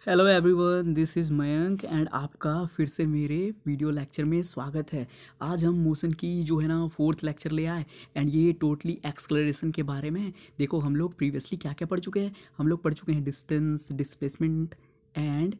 Hello everyone, this is Mayank and आपका फिर से मेरे वीडियो लेक्चर में स्वागत है। आज हम मोशन की जो है ना फोर्थ लेक्चर ले आए एंड ये टोटली एक्सलरेशन के बारे में है। देखो हम लोग प्रीवियसली क्या क्या पढ़ चुके हैं। हम लोग पढ़ चुके हैं distance, displacement and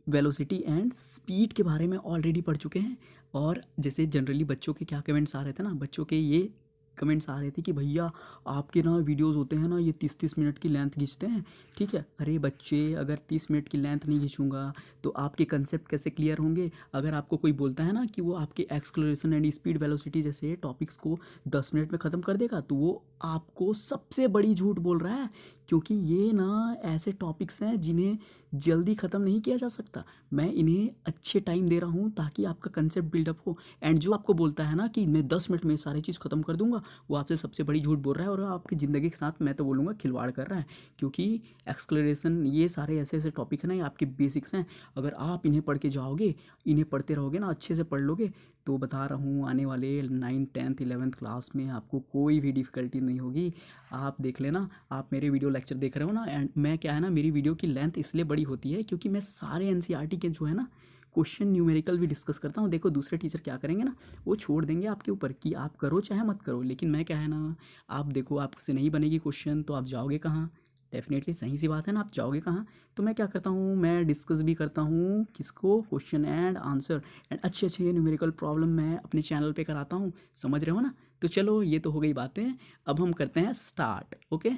velocity and speed के बारे में ऑलरेडी पढ़ चुके हैं। और जैसे जनरली बच्चों के क्या कमेंट्स आ रहे थे ना, बच्चों के ये कमेंट्स आ रहे थे कि भैया आपके ना वीडियोस होते हैं ना, ये 30-30 मिनट की लेंथ खींचते हैं। ठीक है, अरे बच्चे, अगर 30 मिनट की लेंथ नहीं खींचूंगा तो आपके कंसेप्ट कैसे क्लियर होंगे। अगर आपको कोई बोलता है ना कि वो आपके एक्सक्लरेशन एंड स्पीड वेलोसिटी जैसे टॉपिक्स को 10 मिनट में ख़त्म कर देगा तो वो आपको सबसे बड़ी झूठ बोल रहा है, क्योंकि ये ना ऐसे टॉपिक्स हैं जिन्हें जल्दी ख़त्म नहीं किया जा सकता। मैं इन्हें अच्छे टाइम दे रहा हूँ ताकि आपका कंसेप्ट बिल्डअप हो। एंड जो आपको बोलता है ना कि मैं 10 मिनट में सारी चीज़ ख़त्म कर दूंगा, वो आपसे सबसे बड़ी झूठ बोल रहा है और आपकी ज़िंदगी के साथ मैं तो बोलूँगा खिलवाड़ कर रहा है। क्योंकि एक्सक्लरेशन ये सारे ऐसे ऐसे टॉपिक हैं ना, ये आपके बेसिक्स हैं। अगर आप इन्हें पढ़ के जाओगे, इन्हें पढ़ते रहोगे ना, अच्छे से पढ़ लोगे, तो बता रहा हूँ आने वाले 9th 10th 11th क्लास में आपको कोई भी डिफ़िकल्टी नहीं होगी। आप देख लेना, आप मेरे वीडियो लेक्चर देख रहे हो ना, एंड मैं क्या है ना, मेरी वीडियो की लेंथ इसलिए बड़ी होती है क्योंकि मैं सारे एनसीईआरटी के जो है ना क्वेश्चन न्यूमेरिकल भी डिस्कस करता हूँ। देखो दूसरे टीचर क्या करेंगे ना, वो छोड़ देंगे आपके ऊपर कि आप करो चाहे मत करो, लेकिन मैं क्या है ना, आप देखो आपसे नहीं बनेगी क्वेश्चन तो आप जाओगे कहाँ। डेफिनेटली सही सी बात है ना, आप जाओगे कहाँ। तो मैं क्या करता हूँ, मैं डिस्कस भी करता हूँ किसको, क्वेश्चन एंड आंसर एंड अच्छे अच्छे न्यूमेरिकल प्रॉब्लम मैं अपने चैनल पे कराता हूँ। समझ रहे हो ना। तो चलो ये तो हो गई बातें, अब हम करते हैं स्टार्ट। ओके,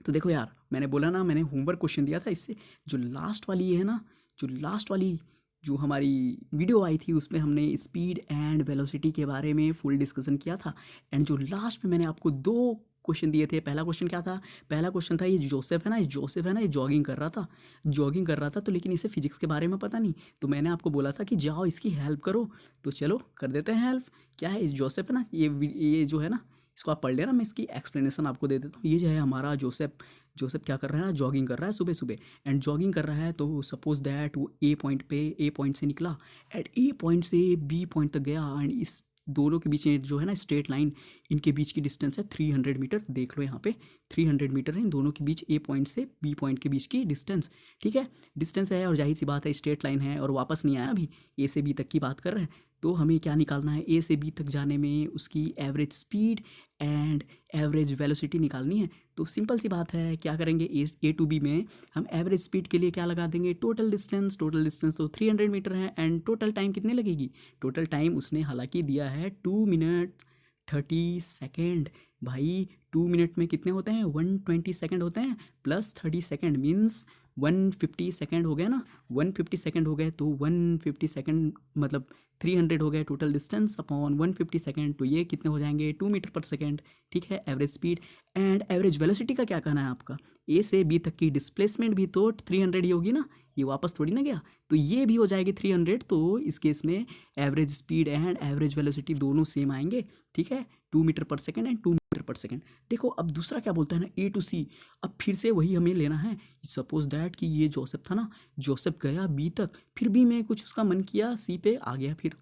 तो देखो यार, मैंने बोला ना, मैंने होमवर्क क्वेश्चन दिया था। इससे जो लास्ट वाली ये है ना, जो लास्ट वाली जो हमारी वीडियो आई थी उसमें हमने स्पीड एंड वेलोसिटी के बारे में फुल डिस्कशन किया था। एंड जो लास्ट में मैंने आपको दो क्वेश्चन दिए थे। पहला क्वेश्चन क्या था, पहला क्वेश्चन था ये जोसेफ है ना, ये जोसेफ है ना, ये जॉगिंग कर रहा था, जॉगिंग कर रहा था, तो लेकिन इसे फिजिक्स के बारे में पता नहीं, तो मैंने आपको बोला था कि जाओ इसकी हेल्प करो। तो चलो कर देते हैं हेल्प। क्या है, इस जोसेफ है ना, ये जो है ना, इसको आप पढ़ लेना, मैं इसकी एक्सप्लेनेशन आपको दे देता हूँ। ये जो है हमारा जोसेफ, जोसेफ क्या कर रहा है ना, जॉगिंग कर रहा है सुबह सुबह। एंड जॉगिंग कर रहा है तो सपोज दैट वो ए पॉइंट से निकला, एंड ए पॉइंट से बी पॉइंट तक गया, एंड इस दोनों के बीच में जो है ना स्ट्रेट लाइन, इनके बीच की डिस्टेंस है 300 मीटर। देख लो यहाँ पे 300 मीटर है इन दोनों के बीच, ए पॉइंट से बी पॉइंट के बीच की डिस्टेंस। ठीक है, डिस्टेंस है और जाहिर सी बात है स्ट्रेट लाइन है और वापस नहीं आया, अभी ए से बी तक की बात कर रहे हैं। तो हमें क्या निकालना है, ए से बी तक जाने में उसकी average speed and average velocity निकालनी है। तो सिंपल सी बात है, क्या करेंगे, ए टू बी में हम एवरेज स्पीड के लिए क्या लगा देंगे, टोटल डिस्टेंस। टोटल डिस्टेंस तो 300 मीटर है एंड टोटल टाइम कितनी लगेगी, टोटल टाइम उसने हालांकि दिया है 2 मिनट 30 सेकेंड। भाई 2 मिनट में कितने होते हैं, 120 सेकेंड होते हैं, प्लस 30 सेकेंड मीन्स 150 सेकेंड हो गए ना। 150 सेकेंड हो गए तो 150 सेकेंड मतलब 300 हो गए टोटल डिस्टेंस अपॉन 150 सेकेंड, तो ये कितने हो जाएंगे, 2 मीटर पर सेकेंड। ठीक है, average speed and average velocity का क्या कहना है आपका, ए से बी तक की डिस्प्लेसमेंट भी तो 300 ही होगी ना, ये वापस थोड़ी ना गया, तो ये भी हो जाएगी 300। तो इस केस में average speed and average velocity दोनों सेम आएंगे। ठीक है, 2 metre per second and 2 metre per second. देखो अब दूसरा क्या बोलता है ना, ए टू सी, अब फिर से वही हमें लेना है। सपोज दैट कि ये जोसेफ था ना, जोसेफ गया बी तक, फिर भी मैं कुछ उसका मन किया सी पे आ गया फिर।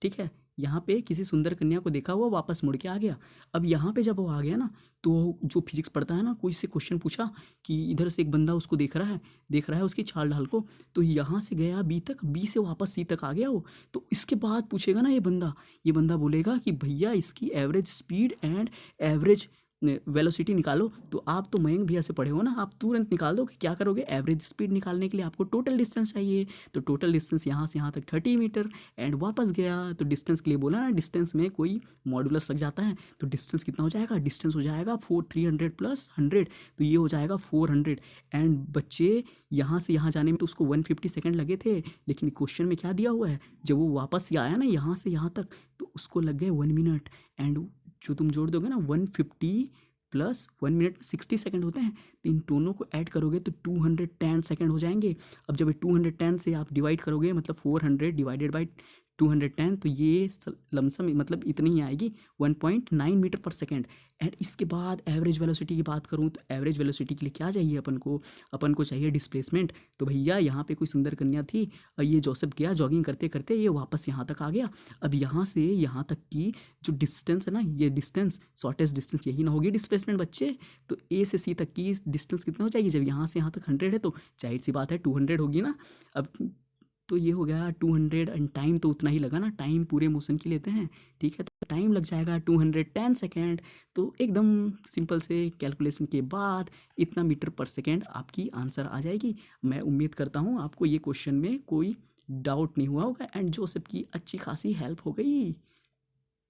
ठीक है, यहाँ पे किसी सुंदर कन्या को देखा, वो वापस मुड़ के आ गया। अब यहाँ पे जब वो आ गया ना, तो जो फिजिक्स पढ़ता है ना, कोई से क्वेश्चन पूछा कि इधर से एक बंदा उसको देख रहा है उसकी चाल ढाल को, तो यहाँ से गया बी तक, बी से वापस सी तक आ गया वो। तो इसके बाद पूछेगा ना ये बंदा बोलेगा कि भैया इसकी average speed and average velocity निकालो। तो आप तो मयंक भैया से पढ़े हो ना, आप तुरंत निकाल दो कि क्या करोगे, एवरेज स्पीड निकालने के लिए आपको टोटल डिस्टेंस चाहिए। तो टोटल डिस्टेंस यहाँ से यहाँ तक 30 मीटर एंड वापस गया, तो डिस्टेंस के लिए बोला ना, डिस्टेंस में कोई मॉडुलस लग जाता है, तो डिस्टेंस कितना हो जाएगा, डिस्टेंस हो जाएगा 300 प्लस 100, तो ये हो जाएगा 400। एंड बच्चे यहाँ से यहाँ जाने में तो उसको 150 सेकेंड लगे थे, लेकिन क्वेश्चन में क्या दिया हुआ है, जब वो वापस आया ना यहाँ से यहाँ तक, तो उसको लग गए 1 मिनट। एंड जो तुम जोड़ दोगे ना 150 प्लस 1 मिनट में 60 सेकेंड होते हैं, तो इन दोनों को ऐड करोगे तो 210 सेकेंड हो जाएंगे। अब जब 210 से आप डिवाइड करोगे, मतलब 400 डिवाइडेड बाई 210, तो ये लमसम मतलब इतनी ही आएगी 1.9 मीटर पर सेकेंड। एंड इसके बाद एवरेज वेलोसिटी की बात करूँ तो एवरेज वेलोसिटी के लिए क्या चाहिए अपन को चाहिए डिस्प्लेसमेंट। तो भैया यहाँ पे कोई सुंदर कन्या थी, ये जोसेफ गया जॉगिंग करते करते, ये वापस यहाँ तक आ गया। अब यहाँ से यहाँ तक की जो डिस्टेंस है ना, ये डिस्टेंस शॉर्टेस्ट डिस्टेंस यही ना होगी डिस्प्लेसमेंट बच्चे। तो ए से सी तक की डिस्टेंस कितना हो जाएगी, जब यहाँ से यहाँ तक 100 है तो जाहिर सी बात है 200 होगी ना। अब तो ये हो गया 200 एंड टाइम तो उतना ही लगा ना, टाइम पूरे मोशन की लेते हैं, ठीक है, तो टाइम लग जाएगा 210 सेकेंड। तो एकदम सिंपल से कैलकुलेशन के बाद इतना मीटर पर सेकेंड आपकी आंसर आ जाएगी। मैं उम्मीद करता हूँ आपको ये क्वेश्चन में कोई डाउट नहीं हुआ होगा एंड जोसेफ की अच्छी खासी हेल्प हो गई।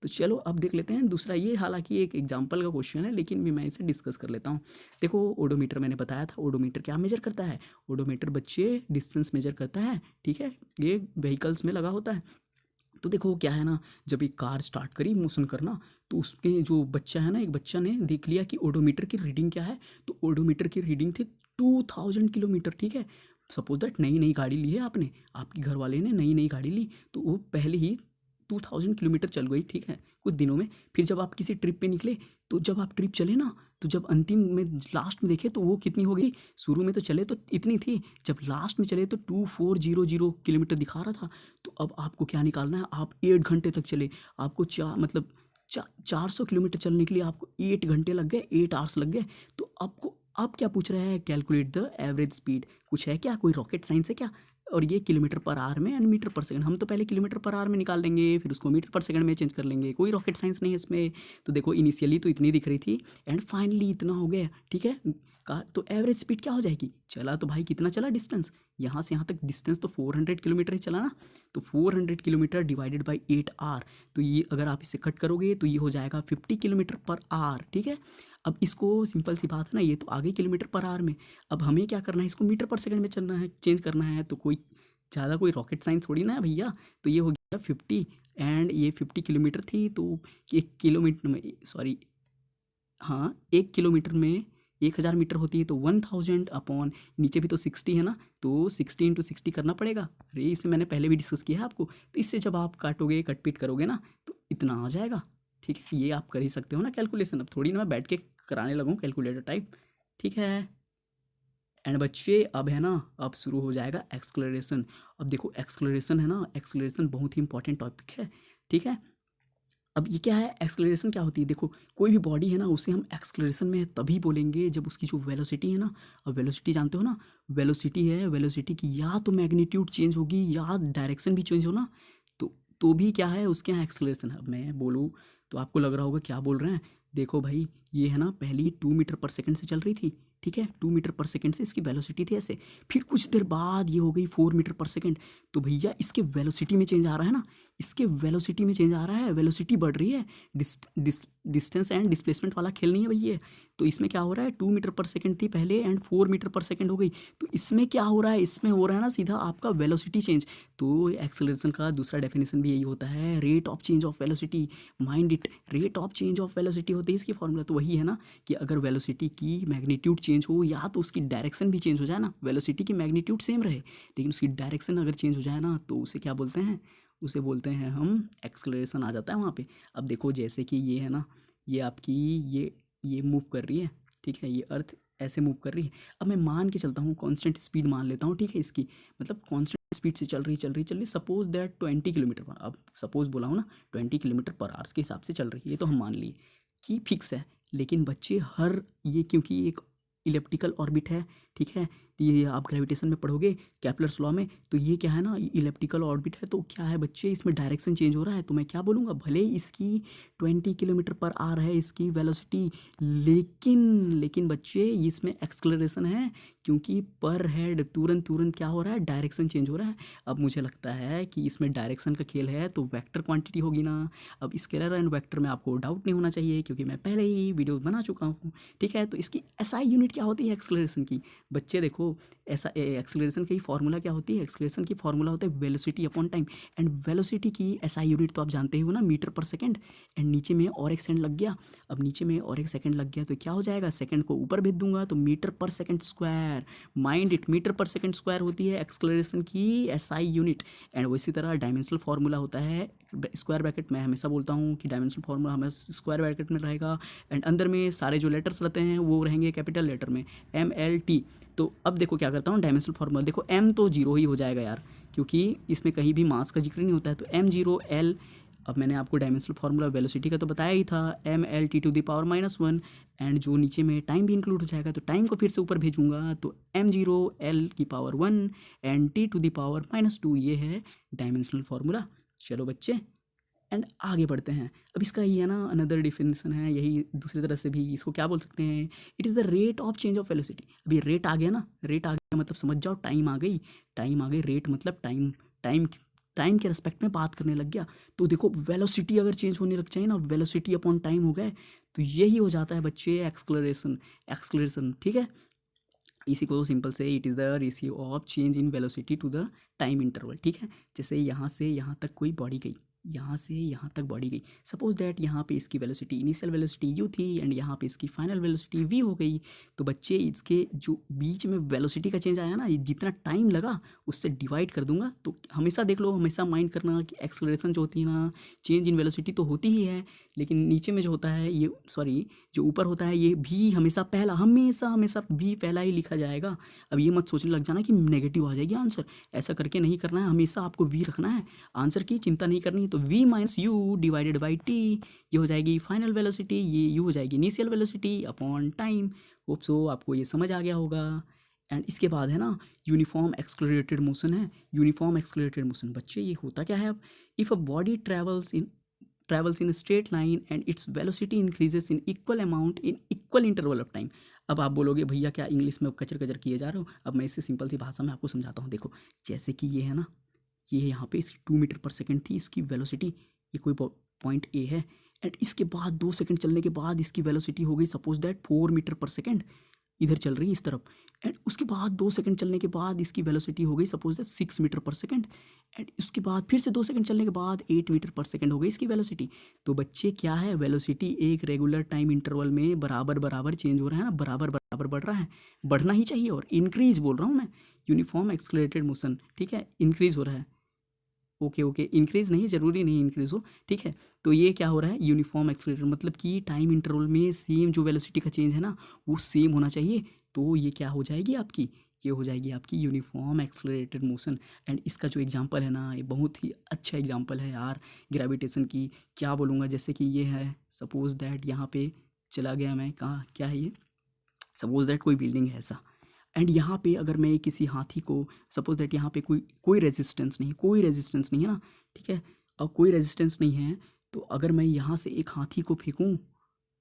तो चलो अब देख लेते हैं दूसरा। ये हालांकि एक एग्जाम्पल का क्वेश्चन है लेकिन मैं इसे डिस्कस कर लेता हूँ। देखो ओडोमीटर मैंने बताया था, ओडोमीटर क्या मेजर करता है, ओडोमीटर बच्चे डिस्टेंस मेजर करता है, ठीक है, ये व्हीकल्स में लगा होता है। तो देखो क्या है ना, जब एक कार स्टार्ट करी मोशन करना तो उसके जो बच्चा है ना, एक बच्चा ने देख लिया कि ओडोमीटर की रीडिंग क्या है, तो ओडोमीटर की रीडिंग थी 2000 किलोमीटर, ठीक है। सपोज दैट नई गाड़ी ली है आपने, आपके घर वाले ने नई गाड़ी ली, तो वो पहले ही 2000 किलोमीटर चल गई, ठीक है, कुछ दिनों में। फिर जब आप किसी ट्रिप पे निकले, तो जब आप ट्रिप चले ना, तो जब अंतिम में लास्ट में देखे तो वो कितनी हो गई, शुरू में तो चले तो इतनी थी, जब लास्ट में चले तो 2400 किलोमीटर दिखा रहा था। तो अब आपको क्या निकालना है, आप 8 घंटे तक चले, आपको 400 किलोमीटर चलने के लिए आपको 8 घंटे लग गए, 8 आवर्स लग गए। तो आपको अब क्या पूछ रहा है, कैलकुलेट द एवरेज स्पीड। कुछ है क्या, कोई रॉकेट साइंस है क्या। और ये किलोमीटर पर आवर में एंड मीटर पर सेकंड, हम तो पहले किलोमीटर पर आवर में निकाल लेंगे, फिर उसको मीटर पर सेकंड में चेंज कर लेंगे, कोई रॉकेट साइंस नहीं है इसमें। तो देखो इनिशियली तो इतनी दिख रही थी एंड फाइनली इतना हो गया, ठीक है। तो एवरेज स्पीड क्या हो जाएगी, चला तो भाई कितना चला डिस्टेंस, यहाँ से यहाँ तक डिस्टेंस तो 400 किलोमीटर ही चला ना। तो 400 किलोमीटर डिवाइडेड बाई 8 आवर, तो ये अगर आप इसे कट करोगे तो ये हो जाएगा 50 किलोमीटर पर आवर, ठीक है। अब इसको सिंपल सी बात है ना, ये तो आगे किलोमीटर पर आवर में, अब हमें क्या करना है, इसको मीटर पर सेकंड में चलना है, चेंज करना है। तो कोई ज़्यादा कोई रॉकेट साइंस थोड़ी ना है भैया। तो ये हो गया 50 एंड ये 50 किलोमीटर थी, तो 1 किलोमीटर में, सॉरी हाँ, 1 किलोमीटर में 1000 मीटर होती है, तो 1000 अपॉन नीचे भी तो 60 है ना, तो 60 × 60 करना पड़ेगा। अरे इसे मैंने पहले भी डिस्कस किया है आपको। तो इससे जब आप काटोगे कटपीट करोगे ना तो इतना आ जाएगा, ठीक है। ये आप कर ही सकते हो ना कैलकुलेशन, अब थोड़ी ना मैं बैठ के कराने लगूँ कैलकुलेटर टाइप, ठीक है। एंड बच्चे अब है ना, अब शुरू हो जाएगा एक्सक्लरेशन। अब देखो एक्सक्लरेशन है ना, एक्सक्लरेशन बहुत ही इंपॉर्टेंट टॉपिक है, ठीक है। अब ये क्या है, एक्सक्लरेशन क्या होती है, देखो कोई भी बॉडी है ना उसे हम एक्सक्लरेशन में तभी बोलेंगे जब उसकी जो वेलोसिटी है ना, अब वेलोसिटी जानते हो ना, वेलोसिटी है, वेलोसिटी की या तो मैग्नीट्यूड चेंज होगी या डायरेक्शन भी चेंज हो ना, तो भी क्या है उसके यहाँ एक्सक्लरेशन है। अब मैं बोलूँ तो आपको लग रहा होगा क्या बोल रहे हैं। देखो भाई ये है ना, पहले 2 मीटर पर सेकंड से चल रही थी, ठीक है, 2 मीटर पर सेकंड से इसकी वेलोसिटी थी ऐसे, फिर कुछ देर बाद ये हो गई 4 मीटर पर सेकंड। तो भैया इसके वेलोसिटी में चेंज आ रहा है ना, इसके वेलोसिटी में चेंज आ रहा है, वेलोसिटी बढ़ रही है, डिस्टेंस एंड डिस्प्लेसमेंट वाला खेल नहीं है भैया। तो इसमें क्या हो रहा है, 2 मीटर पर सेकंड थी पहले एंड 4 मीटर पर सेकंड हो गई। तो इसमें क्या हो रहा है, इसमें हो रहा है ना सीधा आपका वेलोसिटी चेंज। तो एक्सेलरेशन का दूसरा डेफिनेशन भी यही होता है, rate of change of velocity, mind it, rate of change of velocity होती है इसकी फॉर्मूला। तो वही है ना कि अगर वेलोसिटी की मैग्नीट्यूड चेंज हो या तो उसकी डायरेक्शन भी चेंज हो जाए ना, वेलोसिटी की मैग्नीट्यूड सेम रहे लेकिन उसकी डायरेक्शन अगर चेंज हो जाए ना, तो उसे क्या बोलते हैं, उसे बोलते हैं हम एक्सेलरेशन आ जाता है वहाँ पे। अब देखो जैसे कि ये है ना, ये आपकी ये मूव कर रही है, ठीक है, ये अर्थ ऐसे मूव कर रही है। अब मैं मान के चलता हूँ, कांस्टेंट स्पीड मान लेता हूँ, ठीक है, इसकी मतलब कांस्टेंट स्पीड से चल रही, सपोज दैट 20 किलोमीटर पर, अब सपोज बोला हूँ ना 20 किलोमीटर पर आवर्स के हिसाब से चल रही है, ये तो हम मान लिए कि फिक्स है। लेकिन बच्चे हर ये क्योंकि एक इलेप्टिकल ऑर्बिट है, ठीक है, ये आप ग्रेविटेशन में पढ़ोगे केपलर्स लॉ में, तो ये क्या है ना, इलेप्टिकल ऑर्बिट है, तो क्या है बच्चे इसमें डायरेक्शन चेंज हो रहा है। तो मैं क्या बोलूँगा, भले ही इसकी 20 किलोमीटर पर आवर है इसकी वेलोसिटी, लेकिन बच्चे इसमें एक्सक्लरेशन है क्योंकि पर हेड तुरंत क्या हो रहा है, डायरेक्शन चेंज हो रहा है। अब मुझे लगता है कि इसमें डायरेक्शन का खेल है तो वेक्टर क्वांटिटी होगी ना। अब स्केलर एंड वेक्टर में आपको डाउट नहीं होना चाहिए क्योंकि मैं पहले ही वीडियो बना चुका हूँ, ठीक है। तो इसकी एसआई यूनिट क्या होती है एक्सक्लरेशन की, बच्चे देखो, ऐसा एक्सेलरेशन की फॉर्मूला क्या होती है? एक्सेलरेशन की फॉर्मूला होता है velocity upon time. And velocity की एसआई यूनिट तो आप जानते ही हो ना, मीटर पर सेकंड। एंड नीचे में और एक सेकंड लग गया, अब नीचे में और एक सेकंड लग गया तो क्या हो जाएगा? सेकंड को ऊपर भेज दूंगा तो meter per second square. Mind it, meter per second square होती है एक्सेलरेशन की एसआई यूनिट। एंड उसी तरह डायमेंशनल फार्मूला होता है स्क्वायर ब्रैकेट। मैं हमेशा बोलता हूँ कि डायमेंशनल फार्मूला हमें स्क्वायर ब्रैकेट में रहेगा। एंड अंदर में सारे जो लेटर्स रहते हैं वो रहेंगे कैपिटल लेटर में, MLT। तो अब देखो क्या करता हूँ, डायमेंशनल फार्मूला देखो, m तो जीरो ही हो जाएगा यार, क्योंकि इसमें कहीं भी मास का जिक्र नहीं होता है, तो m0l। अब मैंने आपको डायमेंशनल फार्मूला वेलोसिटी का तो बताया ही था, MLT⁻⁻1। एंड जो नीचे में टाइम भी इंक्लूड हो जाएगा, तो टाइम को फिर से ऊपर भेजूंगा तो m0l⁻1 एंड T⁻²। ये है डायमेंशनल फार्मूला। चलो बच्चे, एंड आगे बढ़ते हैं। अब इसका ये है ना अनदर डिफिनेशन है, यही दूसरी तरह से भी इसको क्या बोल सकते हैं? It is the rate of change of velocity. अभी रेट आ गया ना, रेट आ गया मतलब समझ जाओ टाइम आ गई, टाइम आ गई, रेट मतलब टाइम। टाइम टाइम के रिस्पेक्ट में बात करने लग गया। तो देखो वेलोसिटी अगर चेंज होने लग जाए ना, वेलोसिटी अपॉन टाइम हो गए, तो यही हो जाता है बच्चे एक्सलरेशन। एक्सलरेशन ठीक है, इसी को सिंपल से it is the ratio of change in velocity to the time interval. ठीक है, जैसे यहाँ से यहाँ तक कोई बॉडी गई, यहाँ से यहाँ तक बॉडी गई, सपोज दैट यहाँ पे इसकी वेलोसिटी, इनिशियल वेलोसिटी u थी एंड यहाँ पे इसकी फाइनल वेलोसिटी v हो गई। तो बच्चे इसके जो बीच में वेलोसिटी का चेंज आया ना, ये जितना टाइम लगा उससे डिवाइड कर दूंगा। तो हमेशा देख लो, हमेशा माइंड करना कि एक्सेलरेशन जो होती है ना, चेंज इन वेलोसिटी तो होती ही है, लेकिन नीचे में जो होता है ये, सॉरी जो ऊपर होता है ये भी हमेशा पहला, हमेशा हमेशा भी पहला ही लिखा जाएगा। अब ये मत सोचने लग जाना कि नेगेटिव आ जाएगी आंसर, ऐसा करके नहीं करना है, हमेशा आपको v रखना है, आंसर की चिंता नहीं करनी। तो v-u/t ये हो जाएगी फाइनल वेलोसिटी, ये u हो जाएगी initial velocity upon time. Hope so आपको ये समझ आ गया होगा। एंड इसके बाद है ना यूनिफॉर्म एक्सलरेटेड मोशन है। यूनिफॉर्म एक्सलरेटेड मोशन बच्चे ये होता क्या है? अब if a body travels in a straight line and its velocity increases in equal amount in equal interval of time। अब आप बोलोगे भैया क्या इंग्लिश में कचर कचर किए जा रहे हो? अब मैं इसे सिंपल सी भाषा में आपको समझाता हूँ। देखो जैसे कि ये है ना, ये यहाँ पे इसकी 2 मीटर पर सेकंड थी इसकी वेलोसिटी, ये कोई पॉइंट ए है, एंड इसके बाद 2 सेकंड चलने के बाद इसकी वेलोसिटी हो गई suppose that 4 meter per second, इधर चल रही है इस तरफ। एंड उसके बाद 2 सेकंड चलने के बाद इसकी वेलोसिटी हो गई suppose that 6 meter per second. And उसके बाद फिर से 2 सेकंड चलने के बाद 8 मीटर पर सेकंड हो गई इसकी वेलोसिटी। तो बच्चे क्या है, वेलोसिटी एक रेगुलर टाइम इंटरवल में बराबर बराबर चेंज हो रहा है ना, बराबर बराबर बढ़ रहा है, बढ़ना ही चाहिए। और इंक्रीज बोल रहा हूँ मैं, यूनिफॉर्म एक्सलरेटेड मोशन, ठीक है, इंक्रीज हो रहा है। ओके इंक्रीज नहीं, ज़रूरी नहीं इंक्रीज हो, ठीक है। तो ये क्या हो रहा है, यूनिफॉर्म एक्सलरेटेड मतलब कि टाइम इंटरवल में सेम जो वेलोसिटी का चेंज है ना वो सेम होना चाहिए। तो ये क्या हो जाएगी आपकी, ये हो जाएगी आपकी यूनिफॉर्म एक्सलरेटेड मोशन। एंड इसका जो एग्जांपल है ना, ये बहुत ही अच्छा एग्जांपल है यार ग्रेविटेशन की। क्या बोलूँगा, जैसे कि ये है सपोज दैट, यहाँ पे चला गया मैं, कहाँ क्या है ये, सपोज दैट कोई बिल्डिंग है ऐसा, एंड यहाँ पे अगर मैं किसी हाथी को, सपोज दैट यहाँ पे कोई रेजिस्टेंस नहीं, कोई रेजिस्टेंस नहीं है ना, ठीक है, और कोई रेजिस्टेंस नहीं है, तो अगर मैं यहाँ से एक हाथी को फेंकूँ,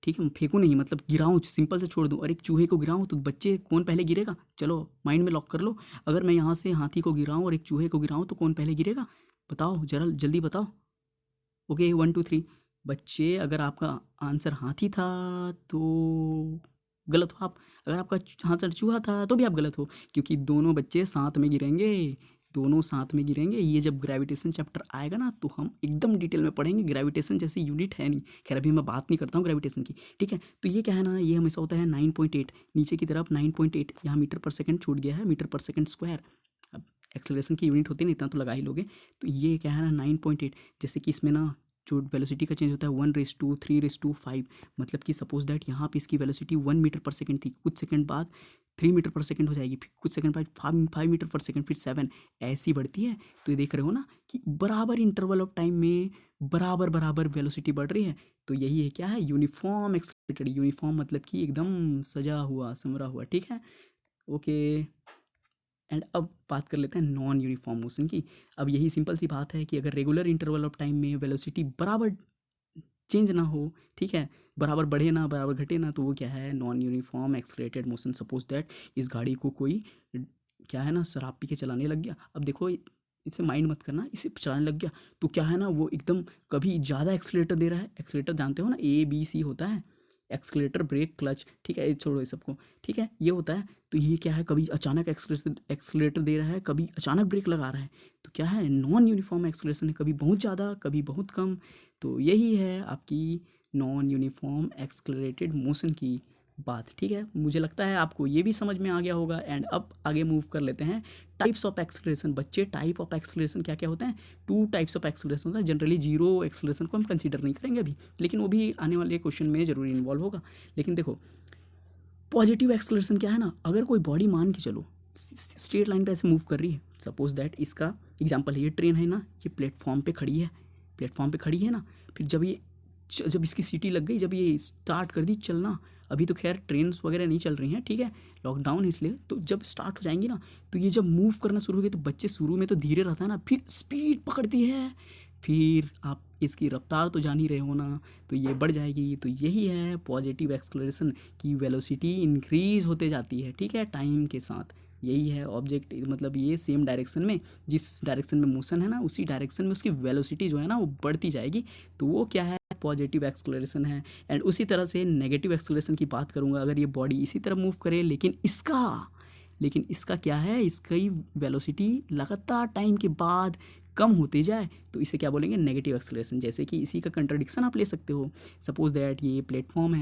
ठीक है, फेंकूँ नहीं मतलब गिराऊँ, सिंपल से छोड़ दूँ, और एक चूहे को गिराऊँ, तो बच्चे कौन पहले गिरेगा? चलो माइंड में लॉक कर लो, अगर मैं यहाँ से हाथी को गिराऊँ और एक चूहे को गिराऊँ तो कौन पहले गिरेगा? बताओ जरा जल्दी बताओ। ओके 1 2 3। बच्चे अगर आपका आंसर हाथी था तो गलत हो आप, अगर आपका आंसर चूहा था तो भी आप गलत हो, क्योंकि दोनों बच्चे साथ में गिरेंगे, दोनों साथ में गिरेंगे। ये जब ग्रेविटेशन चैप्टर आएगा ना तो हम एकदम डिटेल में पढ़ेंगे, ग्रेविटेशन जैसी यूनिट है नहीं। खैर अभी मैं बात नहीं करता हूँ ग्रेविटेशन की, ठीक है। तो ये क्या है ना, ये हमेशा होता है 9.8, नीचे की तरफ 9.8, यहाँ मीटर पर सेकंड छूट गया है, मीटर पर सेकंड स्क्वायर। अब एक्सेलरेशन की यूनिट होती है ना, इतना तो लगा ही लोगे। तो ये क्या है ना 9.8, जैसे कि इसमें ना जो वेलोसिटी का चेंज होता है 1/3/5, मतलब कि सपोज दैट यहाँ पे इसकी वेलोसिटी 1 मीटर पर सेकंड थी, कुछ सेकंड बाद 3 मीटर पर सेकंड हो जाएगी, फिर कुछ सेकंड बाद 5 मीटर पर सेकंड, फिर 7, ऐसी बढ़ती है। तो ये देख रहे हो ना कि बराबर इंटरवल ऑफ टाइम में बराबर बराबर वेलोसिटी बढ़ रही है। तो यही है क्या है, यूनिफॉर्म एक्सलरेटेड। यूनिफॉर्म मतलब कि एकदम सजा हुआ समरा हुआ, ठीक है, ओके। एंड अब बात कर लेते हैं नॉन यूनिफॉर्म मोशन की। अब यही सिंपल सी बात है कि अगर रेगुलर इंटरवल ऑफ टाइम में वेलोसिटी बराबर चेंज ना हो, ठीक है, बराबर बढ़े ना बराबर घटे ना, तो वो क्या है, non uniform accelerated motion. Suppose that इस गाड़ी को कोई क्या है ना शराब पी के चलाने लग गया। अब देखो इसे माइंड मत करना, इसे चलाने लग गया तो क्या है ना, वो एकदम कभी ज़्यादा एक्सलेटर दे रहा है, एक्सलेटर जानते हो ना, A B C होता है, एक्सकलेटर, ब्रेक, क्लच, ठीक है, ये छोड़ो ये सबको, ठीक है, ये होता है। तो ये क्या है, कभी अचानक एक्सकलेटर दे रहा है, कभी अचानक ब्रेक लगा रहा है, तो क्या है, नॉन यूनिफॉर्म एक्सकलेशन है, कभी बहुत ज़्यादा कभी बहुत कम। तो यही है आपकी नॉन यूनिफॉर्म एक्सक्लरेटेड मोशन की बात, ठीक है। मुझे लगता है आपको ये भी समझ में आ गया होगा। एंड अब आगे मूव कर लेते हैं टाइप्स ऑफ एक्सलेशन। बच्चे, टाइप ऑफ एक्सलेशन क्या क्या होते हैं, 2 टाइप्स ऑफ एक्सलेशन होता है। जनरली जीरो एक्सलेशन को हम कंसीडर नहीं करेंगे अभी, लेकिन वो भी आने वाले क्वेश्चन में जरूर इन्वॉल्व होगा। लेकिन देखो, पॉजिटिव एक्सलेशन क्या है ना, अगर कोई बॉडी मान के चलो स्ट्रेट लाइन पे ऐसे मूव कर रही है, सपोज दैट इसका एग्जांपल है, ये ट्रेन है ना, ये प्लेटफॉर्म पे खड़ी है, प्लेटफॉर्म पे खड़ी है ना, फिर जब इसकी सीटी लग गई, जब ये स्टार्ट कर दी चलना, अभी तो खैर ट्रेन वगैरह नहीं चल रही हैं, ठीक है, लॉकडाउन है इसलिए, तो जब स्टार्ट हो जाएंगी ना, तो ये जब मूव करना शुरू हो गई, तो बच्चे शुरू में तो धीरे रहता है ना, फिर स्पीड पकड़ती है, फिर आप इसकी रफ्तार तो जान ही रहे हो ना, तो ये बढ़ जाएगी। तो यही है पॉजिटिव एक्सलेशन की वेलोसिटी इंक्रीज होते जाती है, ठीक है, टाइम के साथ। यही है ऑब्जेक्ट, मतलब ये सेम डायरेक्शन में, जिस डायरेक्शन में मोशन है ना, उसी डायरेक्शन में उसकी वेलोसिटी जो है ना वो बढ़ती जाएगी। तो वो क्या है, पॉजिटिव एक्सलेशन है। एंड उसी तरह से नेगेटिव एक्सलेशन की बात करूँगा, अगर ये बॉडी इसी तरह मूव करे, लेकिन इसका क्या है, इसकी वेलोसिटी लगातार टाइम के बाद कम होते जाए, तो इसे क्या बोलेंगे, नेगेटिव एक्सलेशन। जैसे कि इसी का कंट्राडिक्शन आप ले सकते हो, सपोज दैट ये प्लेटफॉर्म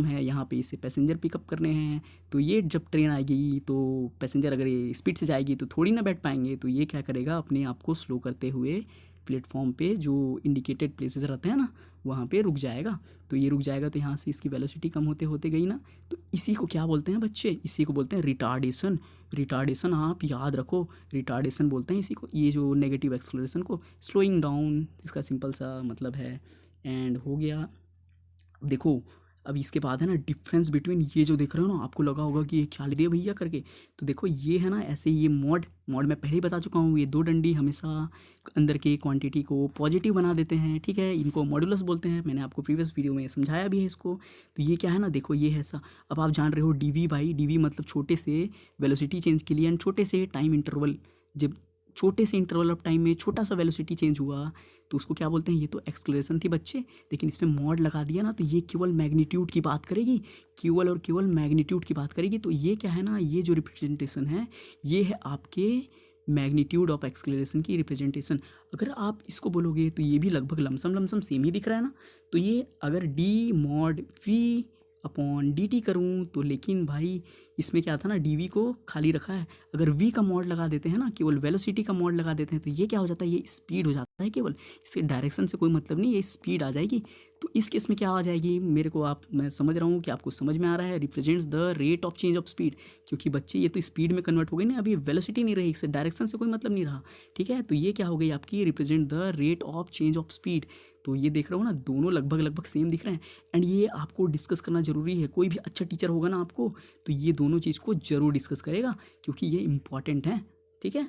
है, यहाँ पे इसे पैसेंजर पिकअप करने हैं, तो ये जब ट्रेन आएगी तो पैसेंजर अगर ये स्पीड से जाएगी तो थोड़ी ना बैठ पाएंगे, तो ये क्या करेगा, अपने आप को स्लो करते हुए प्लेटफॉर्म पे जो इंडिकेटेड प्लेसेस रहते हैं ना, वहाँ पे रुक जाएगा। तो ये रुक जाएगा, तो यहाँ से इसकी वेलोसिटी कम होते होते गई ना, तो इसी को क्या बोलते हैं बच्चे, इसी को बोलते हैं रिटार्डेशन। आप याद रखो, रिटार्डेशन बोलते हैं इसी को, ये जो नेगेटिव एक्सलेशन को, स्लोइंग डाउन इसका सिंपल सा मतलब है। एंड हो गया। अब देखो, अब इसके बाद है ना डिफरेंस बिटवीन, ये जो देख रहे हो ना, आपको लगा होगा कि ये क्या ले दिया भैया करके, तो देखो ये है ना ऐसे, ये मॉड मैं पहले ही बता चुका हूँ, ये 2 डंडी हमेशा अंदर के क्वांटिटी को पॉजिटिव बना देते हैं, ठीक है, इनको मॉडुलस बोलते हैं, मैंने आपको प्रीवियस वीडियो में समझाया भी है इसको। तो ये क्या है ना, देखो ये है ऐसा, अब आप जान रहे हो डी वी मतलब छोटे से वेलोसिटी चेंज के लिए एंड छोटे से टाइम इंटरवल, जब छोटे से इंटरवल ऑफ टाइम में छोटा सा वेलोसिटी चेंज हुआ, तो उसको क्या बोलते हैं, ये तो एक्सलेशन थी बच्चे, लेकिन इसमें मॉड लगा दिया ना, तो ये केवल मैग्नीट्यूड की बात करेगी, केवल मैग्नीट्यूड की बात करेगी। तो ये क्या है ना, ये जो रिप्रेजेंटेशन है, ये है आपके मैग्नीट्यूड ऑफ एक्सलेशन की रिप्रेजेंटेशन। अगर आप इसको बोलोगे तो ये भी लगभग लमसम सेम ही दिख रहा है ना, तो ये अगर D mod we upon D T करूँ तो, लेकिन भाई इसमें क्या था ना, डी वी को खाली रखा है, अगर वी का मॉड लगा देते हैं ना, केवल वेलोसिटी का मॉड लगा देते हैं, तो ये क्या हो जाता है, ये स्पीड हो जाता है, केवल इसके डायरेक्शन से कोई मतलब नहीं, ये स्पीड आ जाएगी। तो इस केस में क्या आ जाएगी, मैं समझ रहा हूँ कि आपको समझ में आ रहा है, represents the rate of change of speed, क्योंकि बच्चे ये तो स्पीड में कन्वर्ट हो गई ना, अभी वेलोसिटी नहीं रही, इससे डायरेक्शन से कोई मतलब नहीं रहा, ठीक है। तो ये क्या हो गई आपकी, represent the rate of change of speed. तो ये देख रहे हो ना, दोनों लगभग सेम दिख रहे हैं। एंड ये आपको डिस्कस करना जरूरी है, कोई भी अच्छा टीचर होगा ना आपको, तो ये दोनों चीज़ को जरूर डिस्कस करेगा, क्योंकि ये इंपॉर्टेंट है, ठीक है।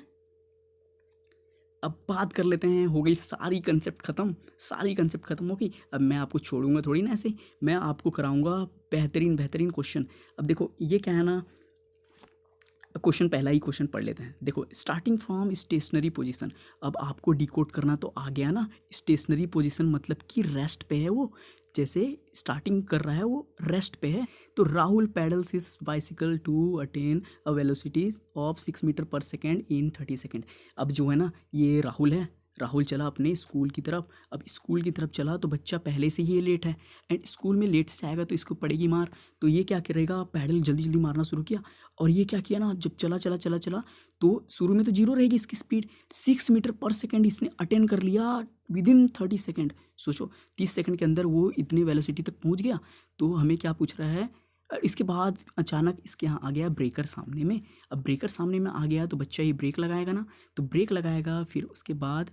अब बात कर लेते हैं, हो गई सारी कंसेप्ट ख़त्म हो गई। अब मैं आपको छोड़ूंगा थोड़ी ना ऐसे, मैं आपको कराऊंगा बेहतरीन क्वेश्चन। अब देखो ये क्या है ना, पहला ही क्वेश्चन पढ़ लेते हैं। देखो, स्टार्टिंग फ्रॉम स्टेशनरी पोजीशन, अब आपको डिकोड करना तो आ गया ना, स्टेशनरी पोजीशन मतलब कि रेस्ट पे है वो, जैसे स्टार्टिंग कर रहा है वो रेस्ट पे है। तो Rahul pedals his bicycle to attain a velocities of 6 meter per second in 30 second. अब जो है ना, ये राहुल चला अपने स्कूल की तरफ। अब स्कूल की तरफ चला तो बच्चा पहले से ही लेट है, एंड स्कूल में लेट से जाएगा तो इसको पड़ेगी मार। तो ये क्या करेगा, पैडल जल्दी मारना शुरू किया, और ये क्या किया ना, जब चला तो शुरू में तो 0 रहेगी इसकी स्पीड, 6 मीटर पर सेकेंड इसने अटेन कर लिया विदिन 30 सेकेंड। सोचो 30 सेकेंड के अंदर वो इतनी वेलोसिटी तक पहुंच गया। तो हमें क्या पूछ रहा है, इसके बाद अचानक इसके यहाँ आ गया ब्रेकर सामने में। अब ब्रेकर सामने में आ गया तो बच्चा ये ब्रेक लगाएगा ना, तो ब्रेक लगाएगा, फिर उसके बाद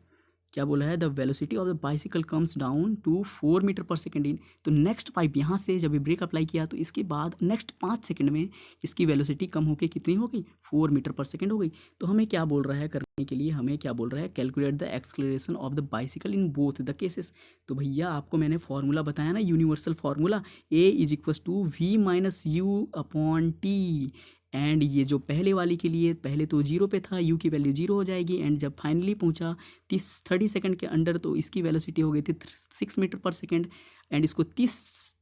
क्या बोला है, the velocity of the bicycle comes down to 4 meter per second in. तो नेक्स्ट 5, यहाँ से जब ये ब्रेक अप्लाई किया तो इसके बाद नेक्स्ट 5 सेकेंड में इसकी वेलोसिटी कम होकर कितनी हो गई, 4 मीटर पर सेकेंड हो गई। तो हमें क्या बोल रहा है करने के लिए, हमें क्या बोल रहा है, calculate the acceleration of the bicycle in both the cases. तो भैया आपको मैंने फॉर्मूला बताया ना, universal formula, A = V - U/T। And ये जो पहले वाली के लिए पहले तो 0 पे था, u की वैल्यू 0 हो जाएगी, एंड जब फाइनली पहुंचा 30 सेकंड के अंडर तो इसकी वेलोसिटी हो गई थी 6 मीटर पर सेकंड, एंड इसको 30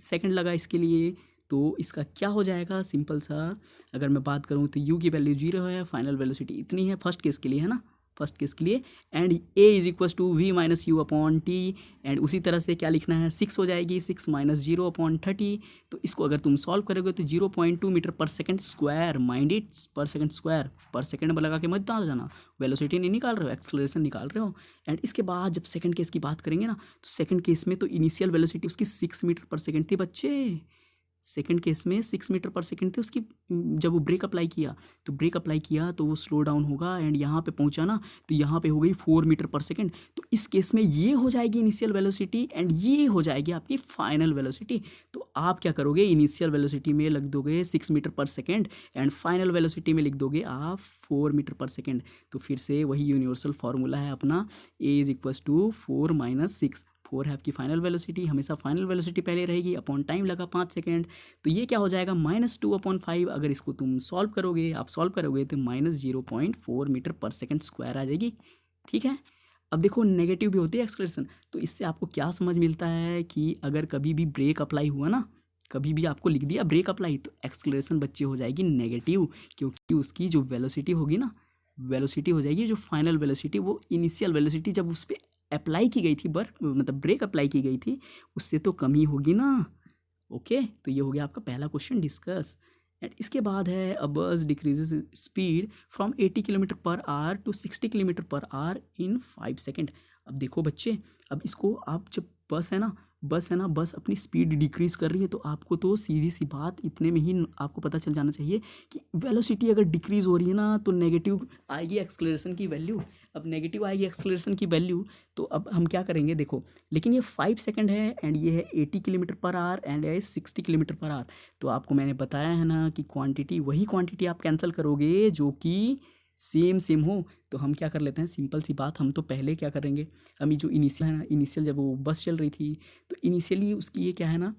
सेकंड लगा इसके लिए। तो इसका क्या हो जाएगा, सिंपल सा अगर मैं बात करूँ तो u की वैल्यू 0 है, फाइनल वेलोसिटी इतनी है फर्स्ट केस के लिए, है ना, फर्स्ट केस के लिए, and a is equal to v minus u upon t, and उसी तरह से क्या लिखना है, 6 हो जाएगी, 6 माइनस 0 अपॉन 30। तो इसको अगर तुम सॉल्व करोगे तो 0.2 metre per second square, mind it, पर सेकंड स्क्वायर, पर सेकंड में लगा के मत डाल जाना, वेलोसिटी नहीं निकाल रहे हो, एक्सेलरेशन निकाल रहे हो। एंड इसके बाद जब सेकंड केस की बात करेंगे ना, तो सेकंड केस में तो इनिशियल वेलोसिटी उसकी 6 मीटर पर सेकंड थी बच्चे, सेकंड केस में 6 मीटर पर सेकंड थी उसकी। जब वो ब्रेक अप्लाई किया तो वो स्लो डाउन होगा, एंड यहाँ पे पहुँचा ना तो यहाँ पे हो गई 4 मीटर पर सेकंड। तो इस केस में ये हो जाएगी इनिशियल वेलोसिटी, एंड ये हो जाएगी आपकी फाइनल वेलोसिटी। तो आप क्या करोगे, इनिशियल वेलोसिटी में लिख दोगे 6 meter per second, and final velocity में लिख दोगे आप 4 मीटर पर सेकंड। तो फिर से वही यूनिवर्सल फार्मूला है अपना, a is equal to 4 minus 6, 4 है आपकी फाइनल वेलोसिटी, हमेशा फाइनल वेलोसिटी पहले रहेगी, अपॉन टाइम लगा 5 सेकेंड। तो ये क्या हो जाएगा, -2/5। अगर इसको तुम सॉल्व करोगे, आप सॉल्व करोगे तो -0.4 मीटर पर सेकंड स्क्वायर आ जाएगी। ठीक है, अब देखो नेगेटिव भी होती है एक्सक्लेरेशन। तो इससे आपको क्या समझ मिलता है कि अगर कभी भी ब्रेक अप्लाई हुआ ना, कभी भी आपको लिख दिया ब्रेक अप्लाई, तो एक्सक्लेरेशन बच्चे हो जाएगी नेगेटिव, क्योंकि उसकी जो वेलोसिटी होगी ना, वेलोसिटी हो जाएगी जो फाइनल वेलोसिटी, वो इनिशियल वेलोसिटी जब उस पर अप्लाई की गई थी, मतलब ब्रेक अप्लाई की गई थी, उससे तो कम ही होगी ना। ओके, तो ये हो गया आपका पहला क्वेश्चन डिस्कस। एंड इसके बाद है a bus decreases speed from 80 kilometer per hour to 60 kilometer per hour in 5 second. अब देखो बच्चे, अब इसको आप जब बस है ना, बस अपनी स्पीड डिक्रीज़ कर रही है, तो आपको तो सीधी सी बात इतने में ही आपको पता चल जाना चाहिए कि वेलोसिटी अगर डिक्रीज़ हो रही है ना, तो नेगेटिव आएगी एक्सेलरेशन की वैल्यू। अब नेगेटिव आएगी एक्सेलरेशन की वैल्यू, तो अब हम क्या करेंगे, देखो, लेकिन ये 5 सेकंड है, एंड ये है 80 किलोमीटर पर आवर, एंड ये 60 किलोमीटर पर आवर। तो आपको मैंने बताया है ना कि क्वांटिटी, वही क्वांटिटी आप कैंसिल करोगे जो कि सेम हो। तो हम क्या कर लेते हैं, सिंपल सी बात, हम तो पहले क्या करेंगे, हम ये जो इनिशियल है ना, इनिशियल जब वो बस चल रही थी, तो इनिशियली उसकी ये क्या है ना,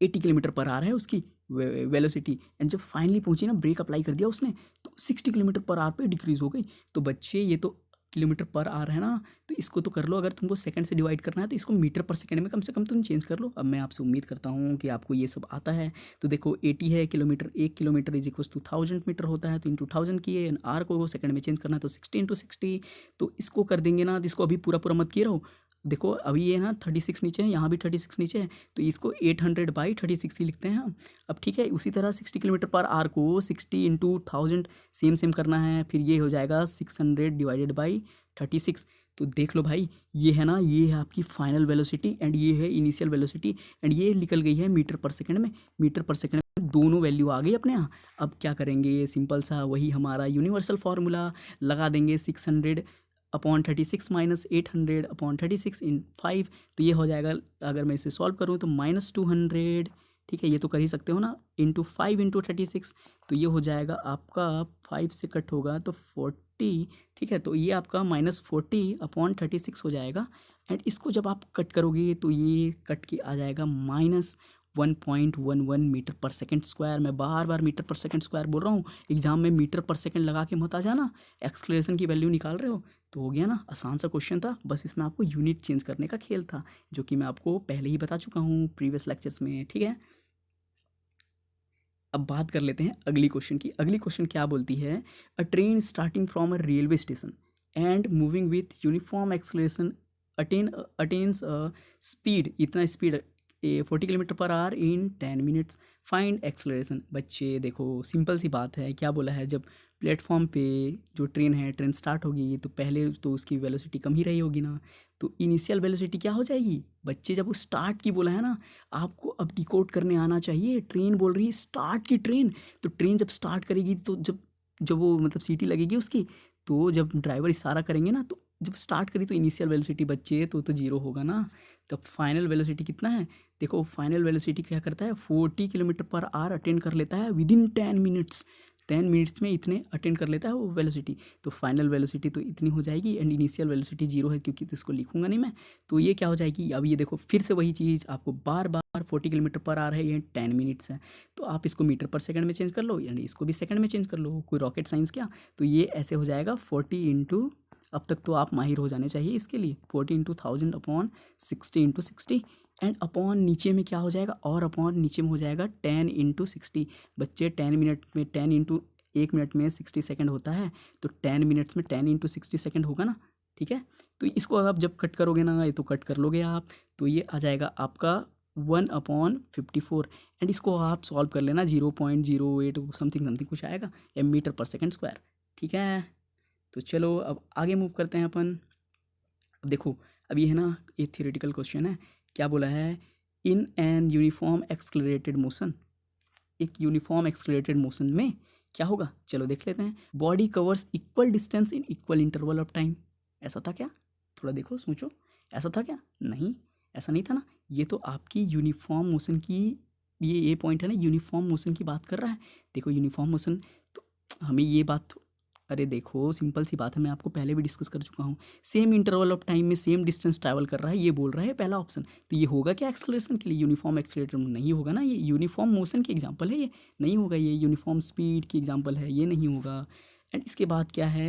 80 किलोमीटर पर आवर है उसकी वेलोसिटी, एंड जब फाइनली पहुंची ना, ब्रेक अप्लाई कर दिया उसने, तो 60 किलोमीटर पर आवर पे डिक्रीज़ हो गई। तो बच्चे ये तो किलोमीटर पर आवर है ना, तो इसको तो कर लो, अगर तुमको सेकंड से डिवाइड करना है तो इसको मीटर पर सेकंड में कम से कम तुम चेंज कर लो। अब मैं आपसे उम्मीद करता हूँ कि आपको ये सब आता है। तो देखो 80 है kilometer, 1 kilometer is equal to 1000 meter होता है, तो इंटू 1000 किए, एंड आर को सेकंड में चेंज करना है तो 60 इंटू 60। तो इसको कर देंगे ना, तो इसको अभी पूरा मत किए रहो। देखो अभी ये ना 36 नीचे है, यहाँ भी 36 नीचे है, तो इसको 800/36 ही लिखते हैं हम। अब ठीक है, उसी तरह 60 किलोमीटर पर आवर को 60 इंटू 1000 सेम करना है, फिर ये हो जाएगा 600/36। तो देख लो भाई, ये है ना, ये है आपकी फाइनल वेलोसिटी, एंड ये है इनिशियल वेलोसिटी, एंड ये निकल गई है मीटर पर सेकंड में। मीटर पर सेकंड में दोनों वैल्यू आ गई अपने यहाँ। अब क्या करेंगे, सिंपल सा वही हमारा यूनिवर्सल फार्मूला लगा देंगे, 600/36 माइनस 800/36 इन 5। तो ये हो जाएगा, अगर मैं इसे सॉल्व करूँ तो -200, ठीक है, ये तो कर ही सकते हो ना, इंटू 5 इंटू 36। तो ये हो जाएगा आपका 5 से कट होगा तो 40, ठीक है, तो ये आपका -40/36 हो जाएगा। एंड इसको जब आप कट करोगे तो ये कट के आ जाएगा -1.11 मीटर पर सेकंड स्क्वायर। मैं बार मीटर पर सेकंड स्क्वायर बोल रहा हूँ, एग्जाम में मीटर पर सेकंड लगा के मत आ जाना, एक्सेलरेशन की वैल्यू निकाल रहे हो। तो हो गया ना, आसान सा क्वेश्चन था, बस इसमें आपको यूनिट चेंज करने का खेल था, जो कि मैं आपको पहले ही बता चुका हूँ प्रीवियस लेक्चर्स में। ठीक है, अब बात कर लेते हैं अगली क्वेश्चन की। अगली क्वेश्चन क्या बोलती है, अ train starting from a railway station and moving with uniform acceleration attains speed, इतना स्पीड 40 किलोमीटर पर आवर इन 10 मिनट्स, फाइंड एक्सेलरेशन। बच्चे देखो, सिंपल सी बात है, क्या बोला है, जब प्लेटफॉर्म पे जो ट्रेन स्टार्ट होगी तो पहले तो उसकी वेलोसिटी कम ही रही होगी ना, तो इनिशियल वेलोसिटी क्या हो जाएगी बच्चे, जब वो स्टार्ट की बोला है ना, आपको अब डिकोड करने आना चाहिए। ट्रेन बोल रही है स्टार्ट की ट्रेन, तो ट्रेन जब स्टार्ट करेगी तो जब वो मतलब सीटी लगेगी उसकी, तो जब ड्राइवर इशारा करेंगे ना, तो जब स्टार्ट करी तो इनिशियल वेलोसिटी बच्चे तो 0 होगा ना। तब फाइनल वेलोसिटी कितना है, देखो फाइनल वेलोसिटी क्या करता है, 40 किलोमीटर पर आवर अटेंड कर लेता है विदिन 10 मिनट्स। 10 मिनट्स में इतने अटेंड कर लेता है वो वेलोसिटी। तो फाइनल वेलोसिटी तो इतनी हो जाएगी एंड इनिशियल वेलोसिटी 0 है क्योंकि तो इसको लिखूंगा नहीं मैं। तो ये क्या हो जाएगी, अब ये देखो फिर से वही चीज़ आपको बार बार 40 किलोमीटर पर आवर है, ये 10 मिनट्स है। तो आप इसको मीटर पर सेकंड में चेंज कर लो यानी इसको भी सेकंड में चेंज कर लो, कोई रॉकेट साइंस क्या। तो ये ऐसे हो जाएगा 40 इंटू, अब तक तो आप माहिर हो जाने चाहिए इसके लिए, 40 into 1000 upon 60 into 60 and upon नीचे में क्या हो जाएगा, और अपॉन नीचे में हो जाएगा 10 इंटू 60। बच्चे 10 मिनट में 10 इंटू 1 मिनट में 60 सेकंड होता है, तो 10 मिनट्स में 10 इंटू 60 सेकंड होगा ना, ठीक है। तो इसको आप जब कट करोगे ना, ये तो कट कर लोगे आप, तो ये आ जाएगा आपका 1/54 एंड इसको आप सॉल्व कर लेना 0.08 समथिंग समथिंग कुछ आएगा मीटर पर सेकंड स्क्वायर, ठीक है। तो चलो अब आगे मूव करते हैं अपन। अब देखो अब ये है ना, ये थियोरेटिकल क्वेश्चन है, क्या बोला है, in an uniform accelerated motion, एक यूनिफॉर्म एक्सलरेटेड मोशन में क्या होगा, चलो देख लेते हैं। Body covers equal distance in equal interval of time, ऐसा था क्या, थोड़ा देखो सोचो, ऐसा था क्या, नहीं ऐसा नहीं था ना। ये तो आपकी यूनिफॉर्म मोशन की, ये पॉइंट है ना, यूनिफॉर्म मोशन की बात कर रहा है। देखो यूनिफॉर्म मोशन, तो हमें ये बात, अरे देखो सिंपल सी बात है, मैं आपको पहले भी डिस्कस कर चुका हूँ, सेम इंटरवल ऑफ टाइम में सेम डिस्टेंस ट्रैवल कर रहा है, ये बोल रहा है पहला ऑप्शन। तो ये होगा क्या एक्सेलरेशन के लिए, यूनिफॉर्म एक्सेलरेटर नहीं होगा ना, ये यूनिफॉर्म मोशन की एग्जांपल है, ये नहीं होगा, ये यूनिफॉर्म स्पीड की एग्जांपल है, ये नहीं होगा। एंड इसके बाद क्या है,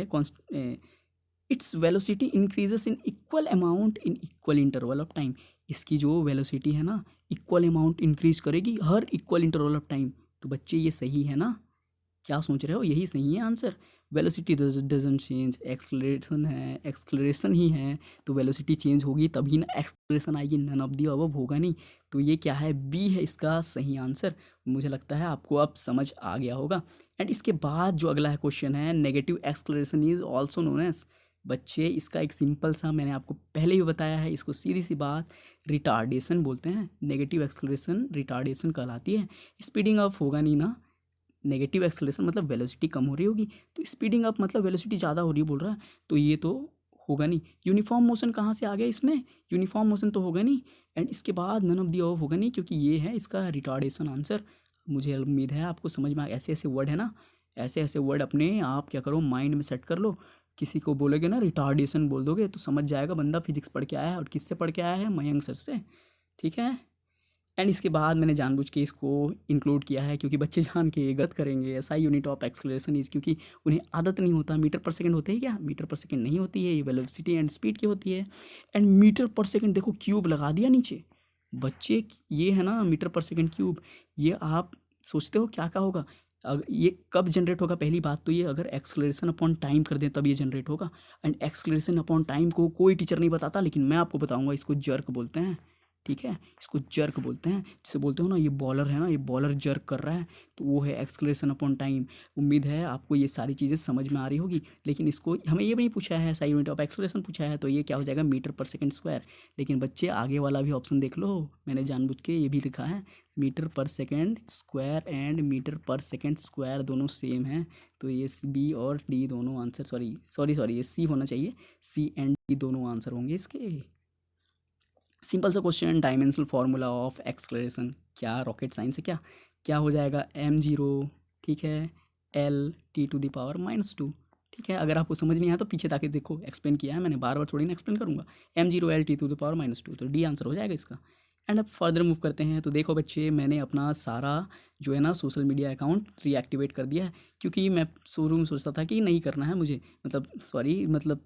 its velocity increases in equal amount in equal interval of time, इसकी जो वेलोसिटी है ना इक्वल अमाउंट इंक्रीज करेगी हर इक्वल इंटरवल ऑफ टाइम। तो बच्चे ये सही है ना, क्या सोच रहे हो, यही सही है answer. Velocity doesn't change, acceleration है, एक्सलरेशन ही है, तो वेलोसिटी चेंज होगी तभी ना एक्सलरेशन आएगी, नन ऑफ दी अबव होगा नहीं। तो ये क्या है, बी है इसका सही आंसर। मुझे लगता है आपको अब समझ आ गया होगा। एंड इसके बाद जो अगला है क्वेश्चन है, negative acceleration is also known as, बच्चे इसका एक सिंपल सा मैंने आपको पहले भी बताया है, इसको सीधी सी बात रिटार्डेशन बोलते हैं। नेगेटिव एक्सलरेशन रिटार्डेशन कहलाती है। स्पीडिंग अप होगा नहीं ना, नेगेटिव एक्सेलरेशन मतलब वेलोसिटी कम हो रही होगी, तो स्पीडिंग अप मतलब वेलोसिटी ज़्यादा हो रही है बोल रहा है, तो ये तो होगा नहीं। यूनिफॉर्म मोशन कहाँ से आ गया इसमें, यूनिफॉर्म मोशन तो होगा नहीं। एंड इसके बाद नन ऑफ दी अबव होगा नहीं, क्योंकि ये है इसका रिटार्डेशन आंसर। मुझे उम्मीद है आपको समझ में ऐसे ऐसे वर्ड है ना, ऐसे ऐसे वर्ड अपने आप क्या करो माइंड में सेट कर लो। किसी को बोलोगे ना रिटार्डेशन बोल दोगे तो समझ जाएगा बंदा फिजिक्स पढ़ के आया है, और किससे पढ़ के आया है, मयंक सर से, ठीक है। एंड इसके बाद मैंने जानबूझ के इसको इंक्लूड किया है क्योंकि बच्चे जान के गलत करेंगे, ऐसा यूनिट ऑफ एक्सेलरेशन इज, क्योंकि उन्हें आदत नहीं होता। मीटर पर सेकंड होते हैं क्या, मीटर पर सेकंड नहीं होती है, ये वेलोसिटी एंड स्पीड की होती है। एंड मीटर पर सेकंड देखो क्यूब लगा दिया नीचे बच्चे, ये है ना मीटर पर सेकंड क्यूब। ये आप सोचते हो क्या क्या होगा, ये कब जनरेट होगा, पहली बात तो ये अगर एक्सेलरेशन अपॉन टाइम कर दें तब ये जनरेट होगा। एंड एक्सेलरेशन अपॉन टाइम को कोई टीचर नहीं बताता, लेकिन मैं आपको बताऊंगा, इसको जर्क बोलते हैं, ठीक है, इसको जर्क बोलते हैं। जिसे बोलते हो ना ये बॉलर है ना, ये बॉलर जर्क कर रहा है, तो वो है एक्सेलरेशन अपॉन टाइम। उम्मीद है आपको ये सारी चीज़ें समझ में आ रही होगी। लेकिन इसको हमें ये भी नहीं पूछा है, सही यूनिट ऑफ एक्सेलरेशन पूछा है, तो ये क्या हो जाएगा, मीटर पर सेकंड स्क्वायर। लेकिन बच्चे आगे वाला भी ऑप्शन देख लो, मैंने जानबूझ के ये भी लिखा है, metre per second square and metre per second square दोनों सेम है। तो ये बी और डी दोनों आंसर, सॉरी ये सी होना चाहिए, सी एंड डी दोनों आंसर होंगे इसके। सिंपल सा question, dimensional formula of acceleration, क्या रॉकेट साइंस है क्या, क्या हो जाएगा m0, ठीक है, l t⁻², ठीक है। अगर आपको समझ नहीं आया तो पीछे ताकि देखो एक्सप्लेन किया है मैंने, बार बार थोड़ी ना एक्सप्लेन करूँगा। m0 l t⁻², तो डी आंसर हो जाएगा इसका। एंड अब फर्दर मूव करते हैं। तो देखो बच्चे, मैंने अपना सारा जो है ना सोशल मीडिया अकाउंट रीएक्टिवेट कर दिया है, क्योंकि मैं शुरू में सोचता था कि नहीं करना है मुझे, मतलब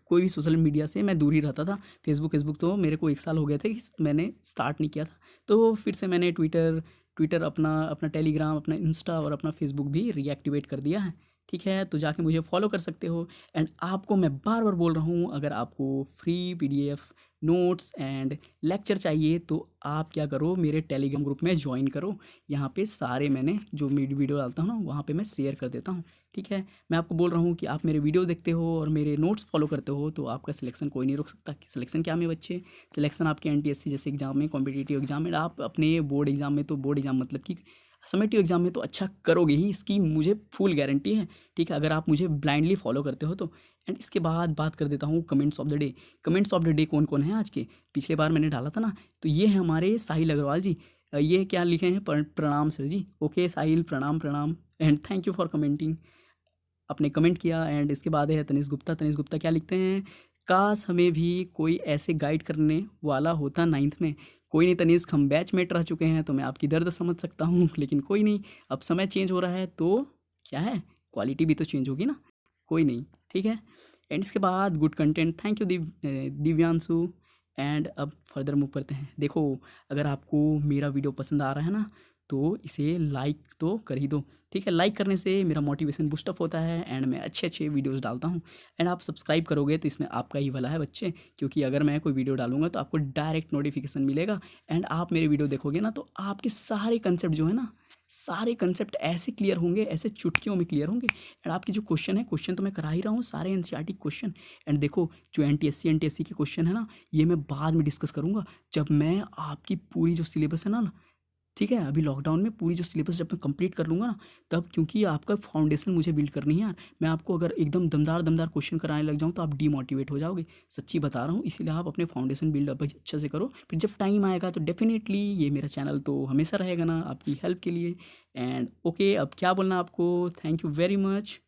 कोई भी सोशल मीडिया से मैं दूर ही रहता था। फेसबुक तो मेरे को 1 साल हो गया था कि मैंने स्टार्ट नहीं किया था। तो फिर से मैंने ट्विटर अपना टेलीग्राम, अपना इंस्टा और अपना फेसबुक भी रीएक्टिवेट कर दिया है, ठीक है। तो जाके मुझे फॉलो कर सकते हो। एंड आपको मैं बार बार बोल रहा हूँ, अगर आपको free PDF notes and lecture चाहिए तो आप क्या करो, मेरे टेलीग्राम ग्रुप में ज्वाइन करो। यहाँ पे सारे मैंने जो वीडियो डालता हूँ ना, वहाँ पे मैं शेयर कर देता हूँ, ठीक है। मैं आपको बोल रहा हूँ कि आप मेरे वीडियो देखते हो और मेरे नोट्स फॉलो करते हो तो आपका सिलेक्शन कोई नहीं रोक सकता। सिलेक्शन क्या में बच्चे, सिलेक्शन आपके NTSC जैसे एग्जाम में, कॉम्पिटिटिव एग्जाम में, आप अपने बोर्ड एग्जाम में, तो बोर्ड एग्जाम मतलब कि समेटिव एग्जाम में तो अच्छा करोगे ही, इसकी मुझे फुल गारंटी है, ठीक है, अगर आप मुझे ब्लाइंडली फॉलो करते हो तो। एंड इसके बाद बात कर देता हूँ comments of the day. Comments of the day कौन कौन है आज के, पिछले बार मैंने डाला था ना, तो ये है हमारे साहिल अग्रवाल जी। ये क्या लिखे हैं, प्रणाम सर जी, ओके साहिल, प्रणाम। And thank you for commenting. आपने कमेंट किया। एंड इसके बाद है तनिष गुप्ता। तनिष गुप्ता क्या लिखते हैं, काश हमें भी कोई ऐसे गाइड करने वाला होता 9th में। कोई नहीं तनिष्क, हम बैचमेट रह चुके हैं तो मैं आपकी दर्द समझ सकता हूँ, लेकिन कोई नहीं, अब समय चेंज हो रहा है तो क्या है, क्वालिटी भी तो चेंज होगी ना, कोई नहीं, ठीक है। एंड इसके बाद good content, thank you Divyanshu. And अब फर्दर मूव करते हैं। देखो, अगर आपको मेरा वीडियो पसंद आ रहा है ना तो इसे लाइक तो कर ही दो, ठीक है। लाइक करने से मेरा मोटिवेशन बूस्टअप होता है एंड मैं अच्छे अच्छे वीडियोस डालता हूँ। एंड आप सब्सक्राइब करोगे तो इसमें आपका ही भला है बच्चे, क्योंकि अगर मैं कोई वीडियो डालूंगा तो आपको डायरेक्ट नोटिफिकेशन मिलेगा। एंड आप मेरे वीडियो देखोगे ना तो आपके सारे कंसेप्ट जो है ना, सारे कंसेप्ट ऐसे क्लियर होंगे, ऐसे चुटकियों में क्लियर होंगे। एंड आपके जो क्वेश्चन है, क्वेश्चन तो मैं करा ही रहा हूँ सारे एनसीईआरटी क्वेश्चन। एंड देखो, जो एनटीएससी के क्वेश्चन है ना, ये मैं बाद में डिस्कस करूँगा जब मैं आपकी पूरी जो सिलेबस है ना, ठीक है, अभी लॉकडाउन में पूरी जो सिलेबस जब मैं कंप्लीट कर लूँगा ना, तब, क्योंकि आपका फाउंडेशन मुझे बिल्ड करनी है यार। मैं आपको अगर एकदम दमदार दमदार क्वेश्चन कराने लग जाऊँ तो आप डीमोटिवेट हो जाओगे, सच्ची बता रहा हूँ। इसीलिए आप अपने फाउंडेशन बिल्ड अप अच्छे से करो, फिर जब टाइम आएगा तो डेफिनेटली ये मेरा चैनल तो हमेशा रहेगा ना आपकी हेल्प के लिए। एंड ओके, अब क्या बोलना आपको, थैंक यू वेरी मच।